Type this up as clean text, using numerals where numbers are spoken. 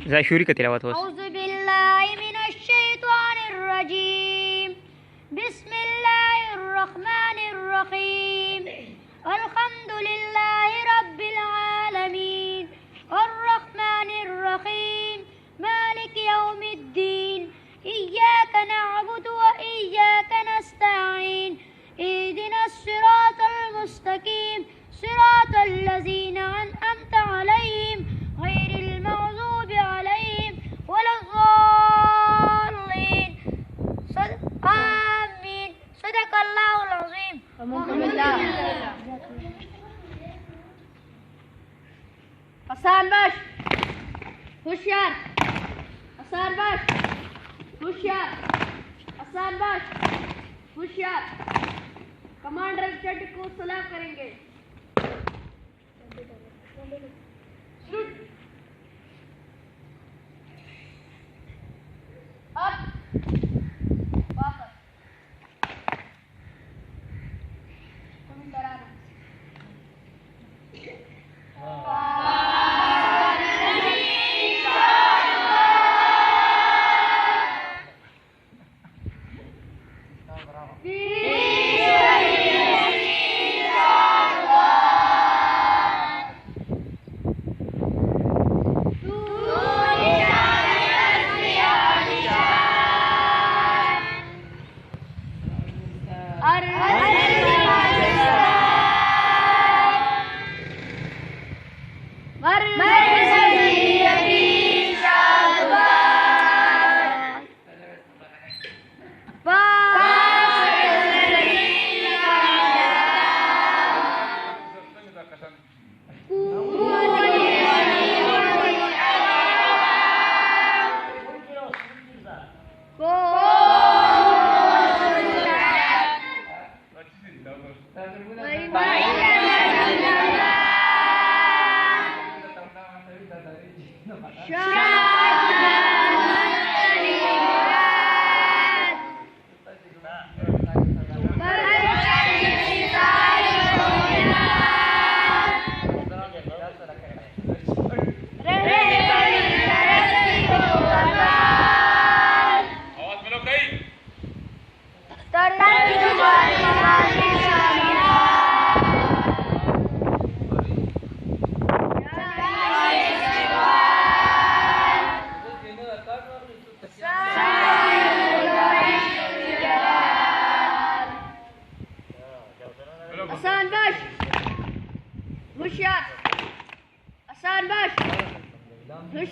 जाशूरी का तिलावत हो। औज़ुबिल्लाहि मिनश्शैतानिर्रजीम। बिस्मिल्लाहिर्रहमानिर्रहीम। अल्हम्दुलिल्लाहि रब्बिल आलमीन अर्रहमानिर्रहीम मालिकि यौमिद्दीन। इय्याका नअबुदु व इय्याका नस्तईन। इहदिनस सिरातल मुस्तकीम सिरातल लज़ीना अनअमता अलैहिम गैरिल मग़ज़ूबि अलैहिम वलद्दाल्लीन। आमीन। सदक़ल्लाहुल अज़ीम। आसान बाश, होशियार। आसान बाश, होशियार। आसान बाश, होशियार। कमांडर चट को सलाम करेंगे। अब वापस तुम डरा रहे। आसान बाश, होशियार। आसान बाश, होशियार।